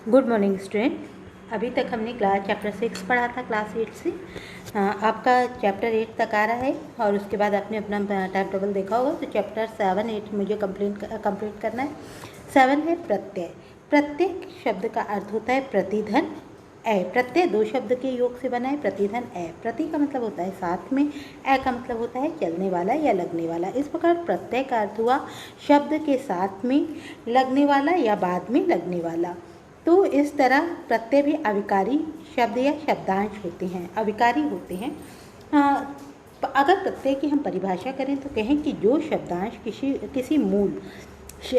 Good morning student. अभी तक हमने चैप्टर 6 पढ़ा था क्लास 8 से। आपका चैप्टर 8 तक आ रहा है और उसके बाद आपने अपना टाइम टेबल देखा होगा, तो चैप्टर 7 8 मुझे कंप्लीट करना है। 7 है प्रत्यय। प्रत्यय शब्द का अर्थ होता है प्रतिधन ए। प्रत्यय दो शब्द के योग से बना है, प्रतिधन ए। प्रति का मतलब होता है साथ में, ए का मतलब होता है चलने वाला या लगने वाला। इस प्रकार प्रत्यय का अर्थ हुआ शब्द के साथ में लगने वाला या बाद में लगने वाला। तो इस तरह प्रत्यय भी अविकारी शब्द या शब्दांश होते हैं, अविकारी होते हैं। अगर प्रत्यय की हम परिभाषा करें तो कहें कि जो शब्दांश किसी मूल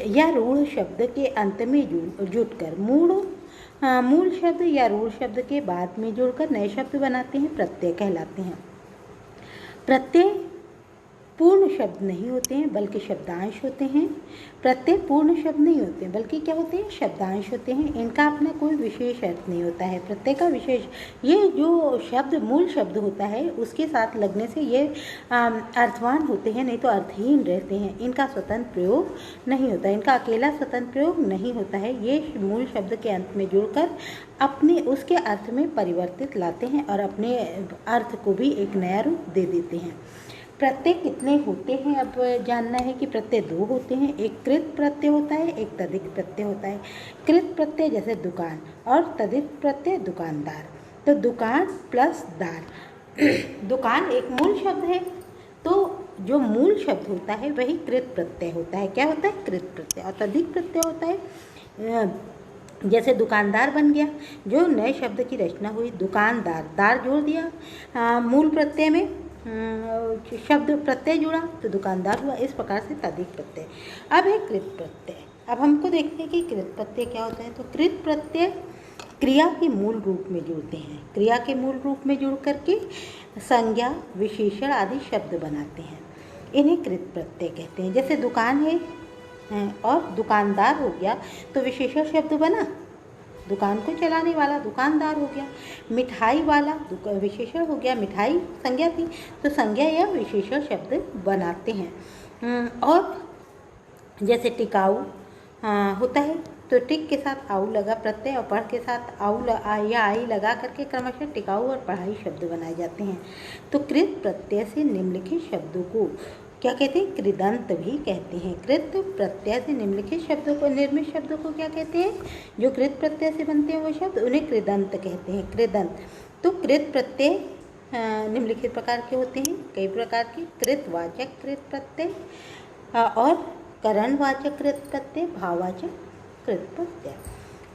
या रूढ़ शब्द के अंत में जुड़कर मूल शब्द या रूढ़ शब्द के बाद में जुड़कर नए शब्द बनाते हैं, प्रत्यय कहलाते हैं। प्रत्यय पूर्ण शब्द नहीं होते हैं बल्कि शब्दांश होते हैं। प्रत्यय पूर्ण शब्द नहीं होते हैं बल्कि क्या होते हैं, शब्दांश होते हैं। इनका अपना कोई विशेष अर्थ नहीं होता है। प्रत्यय का विशेष, ये जो शब्द मूल शब्द होता है उसके साथ लगने से ये अर्थवान होते हैं, नहीं तो अर्थहीन रहते हैं। इनका स्वतंत्र प्रयोग नहीं होता, इनका अकेला स्वतंत्र प्रयोग नहीं होता है। ये मूल शब्द के अंत में जुड़कर अपने उसके अर्थ में परिवर्तित लाते हैं और अपने अर्थ को भी एक नया रूप दे देते हैं। प्रत्यय कितने होते हैं अब जानना है कि प्रत्यय दो होते हैं। एक कृत प्रत्यय होता है, एक तद्धित प्रत्यय होता है। कृत प्रत्यय जैसे दुकान और तद्धित प्रत्यय दुकानदार। तो दुकान प्लस दार दुकान एक मूल शब्द है, तो जो मूल शब्द होता है वही कृत प्रत्यय होता है। क्या होता है, कृत प्रत्यय। और तद्धित प्रत्यय होता है जैसे दुकानदार बन गया, जो नए शब्द की रचना हुई, दुकानदार, दार जोड़ दिया मूल प्रत्यय में, शब्द प्रत्यय जुड़ा तो दुकानदार हुआ। इस प्रकार से तद्धित प्रत्यय। अब है कृत प्रत्यय। अब हमको देखते हैं कि कृत प्रत्यय क्या होता है। तो कृत प्रत्यय क्रिया के मूल रूप में जुड़ते हैं। क्रिया के मूल रूप में जुड़ करके संज्ञा, विशेषण आदि शब्द बनाते हैं। इन्हें कृत प्रत्यय कहते हैं। जैसे दुकान है और दुकानदार हो गया तो विशेषण शब्द बना, दुकान को चलाने वाला दुकानदार हो गया। मिठाई वाला विशेषण हो गया, मिठाई संज्ञा थी तो संज्ञा या विशेषण शब्द बनाते हैं। और जैसे टिकाऊ होता है तो टिक के साथ आऊ लगा प्रत्यय और पढ़ के साथ आऊ या आई लगा करके क्रमशः टिकाऊ और पढ़ाई शब्द बनाए जाते हैं। तो कृत प्रत्यय से निम्नलिखित शब्दों को क्या कहते हैं, कृदंत भी कहते हैं। कृत प्रत्यय से निम्नलिखित शब्दों को, निर्मित शब्दों को क्या कहते हैं, जो कृत प्रत्यय से बनते हैं वो शब्द, उन्हें कृदंत कहते हैं। कृदंत। तो कृत प्रत्यय निम्नलिखित प्रकार के होते हैं, कई प्रकार के। कृतवाचक कृत प्रत्यय और करणवाचक कृत प्रत्यय, भाववाचक कृत प्रत्यय।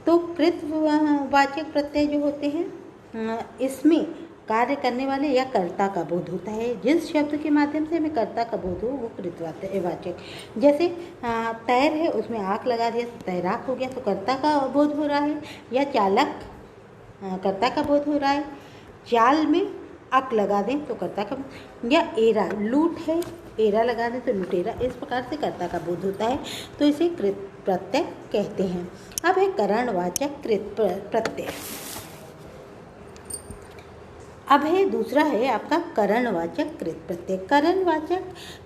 तो कृतवाचक प्रत्यय जो होते हैं इसमें कार्य करने वाले या कर्ता का बोध होता है। जिस शब्द के माध्यम से हमें कर्ता का बोध हो वो कृतवाचक। जैसे तैर है, उसमें आँख लगा दिया तो तैराक हो गया, तो कर्ता का बोध हो रहा है। या चालक, कर्ता का बोध हो रहा है। चाल में अक लगा दें तो कर्ता का। या एरा, लूट है, एरा लगा दें तो लुटेरा। इस प्रकार से कर्ता का बोध होता है, तो इसे कृत प्रत्यय कहते हैं। अब है करणवाचक कृत प्रत्यय। अब है दूसरा है आपका करणवाचक कृत प्रत्यय। करणवाचक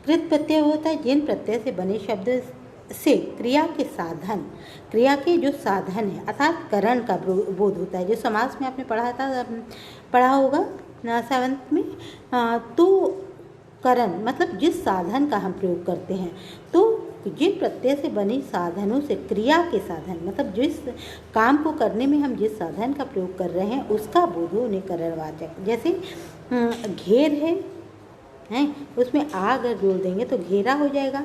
कृत प्रत्यय होता है जिन प्रत्यय से बने शब्द से क्रिया के जो साधन है अर्थात करण का बोध होता है। जो समास में आपने पढ़ा होगा 7th में। तो करण मतलब जिस साधन का हम प्रयोग करते हैं। तो जिन प्रत्यय से बने साधनों से क्रिया के साधन मतलब जिस काम को करने में हम जिस साधन का प्रयोग कर रहे हैं उसका बोध हो, उन्हें करणवाचक। जैसे घेर है उसमें आ अगर जोड़ देंगे तो घेरा हो जाएगा।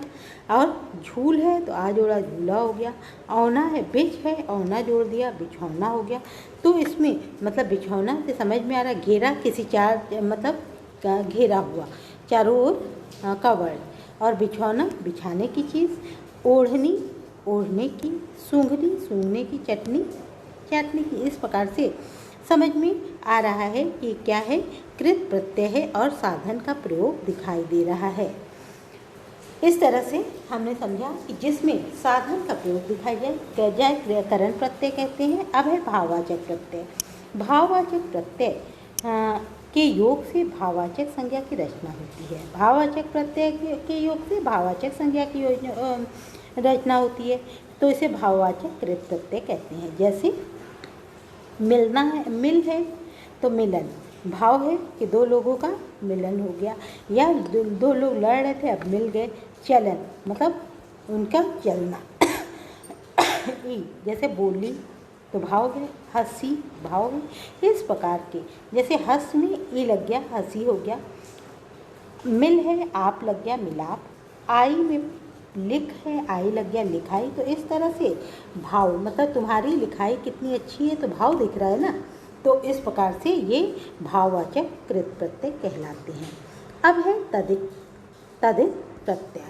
और झूल है तो आ जोड़ा झूला हो गया। औना है, बिछ है, औना जोड़ दिया बिछौना हो गया। तो इसमें मतलब बिछौना से समझ में आ रहा है घेरा किसी मतलब घेरा हुआ, चारों ओर कवर्ड। और बिछौना बिछाने की चीज़, ओढ़नी ओढ़ने की, सूंघनी सूंघने की, चटनी चाटने की। इस प्रकार से समझ में आ रहा है कि क्या है, कृत प्रत्यय है और साधन का प्रयोग दिखाई दे रहा है। इस तरह से हमने समझा कि जिसमें साधन का प्रयोग दिखाई जाए करण प्रत्यय कहते हैं। अब है भाववाचक प्रत्यय। भाववाचक प्रत्यय के योग से भाववाचक संज्ञा की रचना होती है। भाववाचक प्रत्यय के योग से भाववाचक संज्ञा की रचना होती है, तो इसे भाववाचक कृत प्रत्यय कहते हैं। जैसे मिलना है, मिल है तो मिलन, भाव है कि दो लोगों का मिलन हो गया, या दो लोग लड़ रहे थे अब मिल गए। चलन मतलब उनका चलना। ई जैसे बोली तो भाव है, हंसी भाव है। इस प्रकार के जैसे हंस में ई लग गया हंसी हो गया, मिल है आप लग गया मिलाप, आई में लिख है आई लग गया लिखाई। तो इस तरह से भाव मतलब तुम्हारी लिखाई कितनी अच्छी है तो भाव दिख रहा है ना, तो इस प्रकार से ये भाववाचक कृत प्रत्यय कहलाते हैं। अब है तदित प्रत्यय।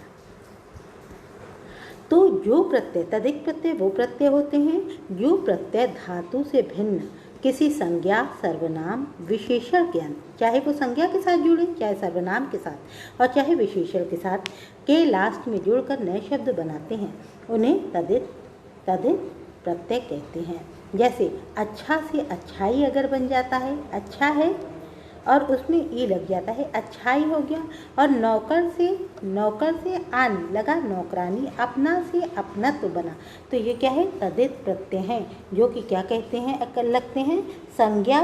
तो जो प्रत्यय तदित प्रत्यय वो प्रत्यय होते हैं जो प्रत्यय धातु से भिन्न किसी संज्ञा सर्वनाम विशेषण के अंत, चाहे वो संज्ञा के साथ जुड़े चाहे सर्वनाम के साथ और चाहे विशेषण के साथ, के लास्ट में जुड़कर नए शब्द बनाते हैं, उन्हें तदित प्रत्यय कहते हैं। जैसे अच्छा से अच्छाई अगर बन जाता है, अच्छा है और उसमें ई लग जाता है अच्छाई हो गया, और नौकर से आन लगा नौकरानी, अपना से अपनत्व बना, तो ये क्या है तदित प्रत्यय हैं, जो कि क्या कहते हैं लगते हैं संज्ञा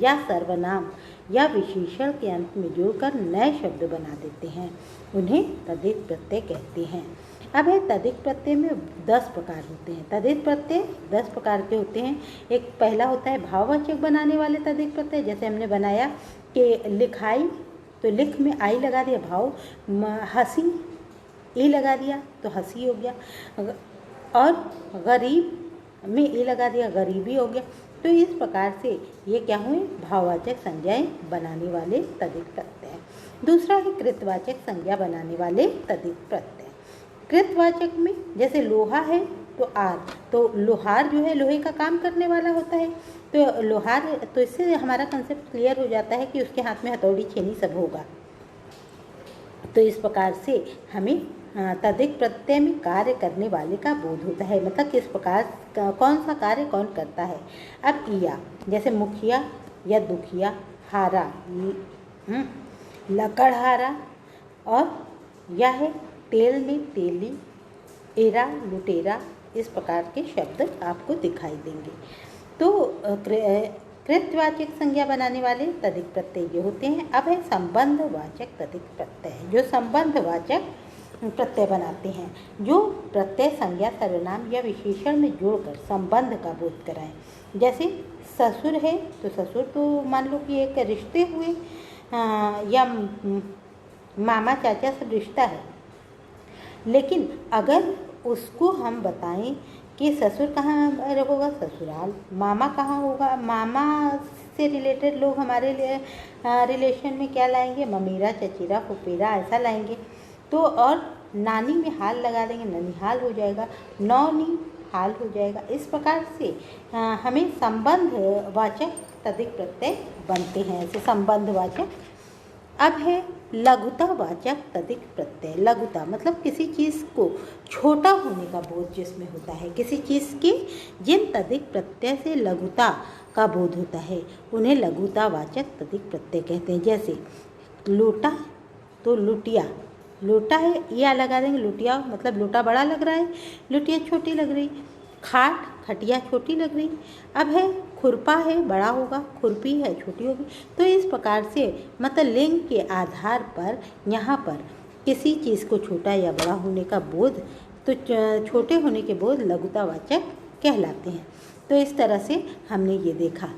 या सर्वनाम या विशेषण के अंत में जोड़कर नए शब्द बना देते हैं, उन्हें तदित प्रत्यय कहते हैं। अब है तदित प्रत्यय में 10 प्रकार होते हैं। तदित प्रत्यय 10 प्रकार के होते हैं। एक पहला होता है भाववाचक बनाने वाले तदित प्रत्यय, जैसे हमने बनाया कि लिखाई तो लिख में आई लगा दिया भाव, हंसी ई लगा दिया तो हंसी हो गया, और गरीब में ई लगा दिया गरीबी हो गया। तो इस प्रकार से ये क्या हुए भाववाचक संज्ञाएं बनाने वाले तदित प्रत्यय। दूसरा है कृतवाचक संज्ञा बनाने वाले तदित प्रत्यय। कृतवाचक में जैसे लोहा है तो आर, तो लोहार जो है लोहे का काम करने वाला होता है, तो लोहार, तो इससे हमारा कंसेप्ट क्लियर हो जाता है कि उसके हाथ में हथौड़ी छेनी सब होगा। तो इस प्रकार से हमें तदित प्रत्यय में कार्य करने वाले का बोध होता है, मतलब किस प्रकार कौन सा कार्य कौन करता है। अब इया जैसे मुखिया या दुखिया, हारा लकड़हारा, और यह है तेल में तेली, एरा लुटेरा, इस प्रकार के शब्द आपको दिखाई देंगे। तो कृतवाचक संज्ञा बनाने वाले तदित प्रत्यय ये होते हैं। अब है संबंधवाचक तदित प्रत्यय, जो संबंधवाचक प्रत्यय बनाते हैं, जो प्रत्यय संज्ञा सर्वनाम या विशेषण में जोड़कर संबंध का बोध कराएं। जैसे ससुर है तो ससुर तो मान लो कि एक रिश्ते हुए, या मामा चाचा सब रिश्ता है, लेकिन अगर उसको हम बताएं कि ससुर कहाँ होगा ससुराल, मामा कहाँ होगा, मामा से रिलेटेड लोग हमारे लिए रिलेशन में क्या लाएंगे ममीरा चचेरा फुफेरा ऐसा लाएंगे, तो और नानी में हाल लगा देंगे ननिहाल हो जाएगा, नौनी हाल हो जाएगा। इस प्रकार से हमें संबंधवाचक तदित प्रत्यय बनते हैं, ऐसे संबंधवाचक। अब है लघुतावाचक तदित प्रत्यय। लघुता मतलब किसी चीज़ को छोटा होने का बोध जिसमें होता है, किसी चीज़ के जिन तदित प्रत्यय से लघुता का बोध होता है उन्हें लघुतावाचक तदित प्रत्यय कहते हैं। जैसे लोटा तो लुटिया, लोटा है या लगा देंगे लुटिया, मतलब लोटा बड़ा लग रहा है लुटिया छोटी लग रही, खाट खटिया छोटी लग रही। अब है खुरपा है बड़ा होगा, खुरपी है छोटी होगी। तो इस प्रकार से मतलब लिंग के आधार पर यहाँ पर किसी चीज़ को छोटा या बड़ा होने का बोध, तो छोटे होने के बोध लघुतावाचक कहलाते हैं। तो इस तरह से हमने ये देखा